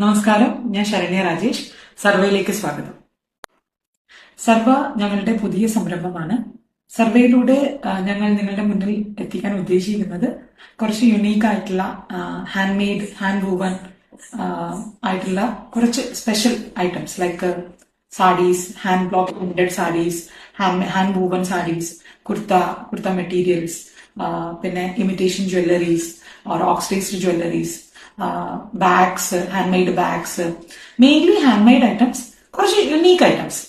നമസ്കാരം, ഞാൻ ശരണ്യ രാജേഷ്. സർവേയിലേക്ക് സ്വാഗതം. സർവ ഞങ്ങളുടെ പുതിയ സംരംഭമാണ്. സർവേയിലൂടെ ഞങ്ങൾ നിങ്ങളുടെ മുന്നിൽ എത്തിക്കാൻ ഉദ്ദേശിക്കുന്നത് കുറച്ച് യുണീക്ക് ആയിട്ടുള്ള ഹാൻഡ് മെയ്ഡ്, ഹാൻഡ് വൂവൻ ആയിട്ടുള്ള കുറച്ച് special items like sarees, hand block printed sarees, hand woven sarees, kurta materials, പിന്നെ imitation jewelleries or oxidised jewelleries, bags, hand made bags, mainly hand made items, കുറച്ച് യുണീക്ക് ഐറ്റംസ്.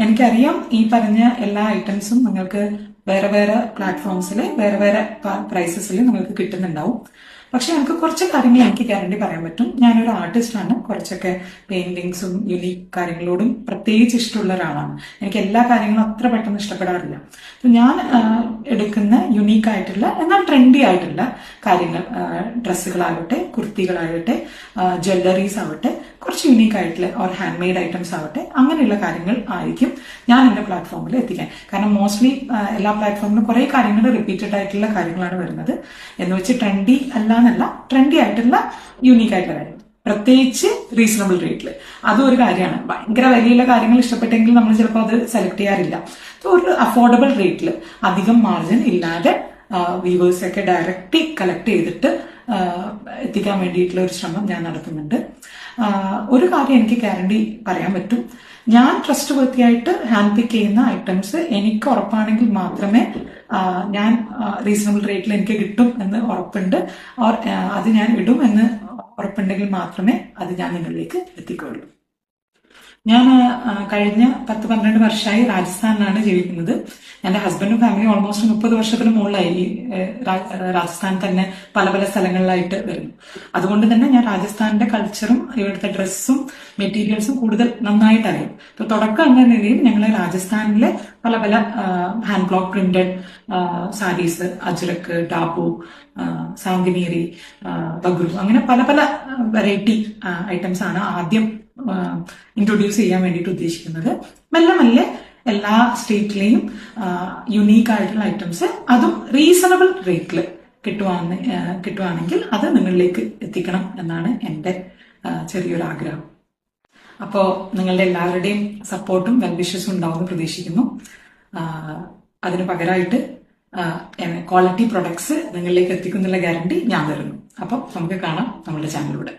എനിക്കറിയാം ഈ പറഞ്ഞ എല്ലാ ഐറ്റംസും നിങ്ങൾക്ക് വേറെ വേറെ പ്ലാറ്റ്ഫോംസിൽ വേറെ വേറെ പ്രൈസസിൽ നിങ്ങൾക്ക് കിട്ടുന്നുണ്ടാവും. പക്ഷെ എനിക്ക് കുറച്ച് കാര്യങ്ങൾ എനിക്ക് ഗ്യാരണ്ടി പറയാൻ പറ്റും. ഞാനൊരു ആർട്ടിസ്റ്റാണ്. കുറച്ചൊക്കെ പെയിന്റിങ്സും യുണീക്ക് കാര്യങ്ങളോടും പ്രത്യേകിച്ച് ഇഷ്ടമുള്ള ഒരാളാണ്. എനിക്ക് എല്ലാ കാര്യങ്ങളും അത്ര പെട്ടെന്ന് ഇഷ്ടപ്പെടാറില്ല. ഞാൻ എടുക്കുന്ന യുണീക്ക് ആയിട്ടുള്ള എന്നാൽ ട്രെൻഡി ആയിട്ടുള്ള കാര്യങ്ങൾ, ഡ്രസ്സുകളാകട്ടെ, കുർത്തികളാകട്ടെ, ജ്വല്ലറീസ് ആവട്ടെ, കുറച്ച് യുണീക്ക് ആയിട്ടുള്ള ഓർ ഹാൻഡ് മെയ്ഡ് ഐറ്റംസ് ആവട്ടെ, അങ്ങനെയുള്ള കാര്യങ്ങൾ ആയിരിക്കും ഞാൻ എന്റെ പ്ലാറ്റ്ഫോമിൽ എത്തിക്കാൻ. കാരണം മോസ്റ്റ്ലി എല്ലാ പ്ലാറ്റ്ഫോമിലും കുറെ കാര്യങ്ങൾ റിപ്പീറ്റഡ് ആയിട്ടുള്ള കാര്യങ്ങളാണ് വരുന്നത്. എന്ന് വെച്ച് ട്രെൻഡി അല്ല എന്നല്ല, ട്രെൻഡി ആയിട്ടുള്ള യുണീക്ക് ആയിട്ടുള്ള കാര്യം, പ്രത്യേകിച്ച് റീസണബിൾ റേറ്റിൽ. അതും ഒരു കാര്യമാണ്. ഭയങ്കര വലിയുള്ള കാര്യങ്ങൾ ഇഷ്ടപ്പെട്ടെങ്കിൽ നമ്മൾ ചിലപ്പോൾ അത് സെലക്ട് ചെയ്യാറില്ല. ഒരു അഫോർഡബിൾ റേറ്റിൽ അധികം മാർജിൻ ഇല്ലാതെ വ്യൂവേഴ്സൊക്കെ ഡയറക്റ്റ്ലി കളക്ട് ചെയ്തിട്ട് എത്തിക്കാൻ വേണ്ടിയിട്ടുള്ള ഒരു ശ്രമം ഞാൻ നടത്തുന്നുണ്ട്. ഒരു കാര്യം എനിക്ക് ഗ്യാരണ്ടി പറയാൻ പറ്റും. ഞാൻ ട്രസ്റ്റ് വർത്തിയായിട്ട് ഹാൻഡ് പിക്ക് ചെയ്യുന്ന ഐറ്റംസ് എനിക്ക് ഉറപ്പാണെങ്കിൽ മാത്രമേ ഞാൻ റീസണബിൾ റേറ്റിൽ എനിക്ക് കിട്ടും എന്ന് ഉറപ്പുണ്ട്. ഓർ അത് ഞാൻ ഇടും എന്ന് ഉറപ്പുണ്ടെങ്കിൽ മാത്രമേ അത് ഞാൻ നിങ്ങളിലേക്ക് എത്തിക്കുകയുള്ളൂ. ഞാൻ കഴിഞ്ഞ 10-12 വർഷമായി രാജസ്ഥാനിലാണ് ജീവിക്കുന്നത്. എന്റെ ഹസ്ബൻഡും ഫാമിലി ഓൾമോസ്റ്റ് 30 വർഷത്തിന് മുകളിലായി രാജസ്ഥാൻ തന്നെ പല പല സ്ഥലങ്ങളിലായിട്ട് വരുന്നു. അതുകൊണ്ട് തന്നെ ഞാൻ രാജസ്ഥാന്റെ കൾച്ചറും ഇവിടുത്തെ ഡ്രസ്സും മെറ്റീരിയൽസും കൂടുതൽ നന്നായിട്ട് അറിയും. ഇപ്പൊ തുടക്കം എന്ന നിലയിൽ ഞങ്ങൾ രാജസ്ഥാനിലെ പല പല hand block printed saris, Ajrakh, ഡാബു, സാങ്കിനീരി, Bagru, അങ്ങനെ പല പല വെറൈറ്റി ഐറ്റംസ് ആണ് ആദ്യം ഇൻട്രൊഡ്യൂസ് ചെയ്യാൻ വേണ്ടിയിട്ട് ഉദ്ദേശിക്കുന്നത്. മെല്ലെ മെല്ലെ എല്ലാ സ്റ്റേറ്റിലെയും യുണീക്ക് ആയിട്ടുള്ള ഐറ്റംസ്, അതും റീസണബിൾ റേറ്റിൽ കിട്ടുവാണെങ്കിൽ അത് നിങ്ങളിലേക്ക് എത്തിക്കണം എന്നാണ് എൻ്റെ ചെറിയൊരു ആഗ്രഹം. അപ്പോൾ നിങ്ങളുടെ എല്ലാവരുടെയും സപ്പോർട്ടും വെൽവിഷസും ഉണ്ടാവുമെന്ന് പ്രതീക്ഷിക്കുന്നു. അതിന് പകരമായിട്ട് ക്വാളിറ്റി പ്രൊഡക്ട്സ് നിങ്ങളിലേക്ക് എത്തിക്കുന്നുള്ള ഗ്യാരണ്ടി ഞാൻ തരുന്നു. അപ്പോൾ നമുക്ക് കാണാം നമ്മളുടെ ചാനലിലൂടെ.